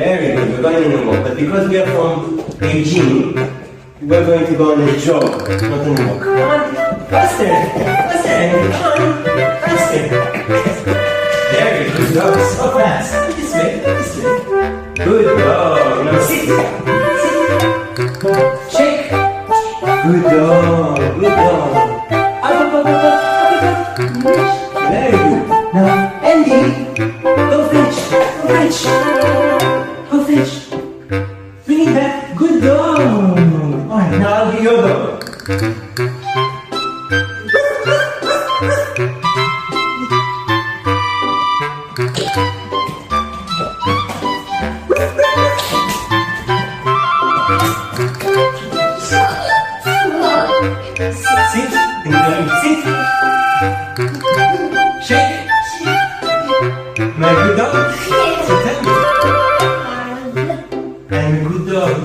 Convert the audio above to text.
Very good, we're going in a walk. But because we are from Beijing, we're going to go on a jog, not on a walk. Come on, faster, faster, come on, faster. Very good dog, so fast. This way, this way. Good dog. Now sit. Sit. Shake. Good dog, good dog. Up, up, up, up, up, up, up. Very good. Now, Andy, go fetch, go fetch. Go fetch. Bring it back. Good dog. Alright, now I'll be your dog. Sit. Sit. Shake. Am I a good dog? So tell me. I'm a good dog.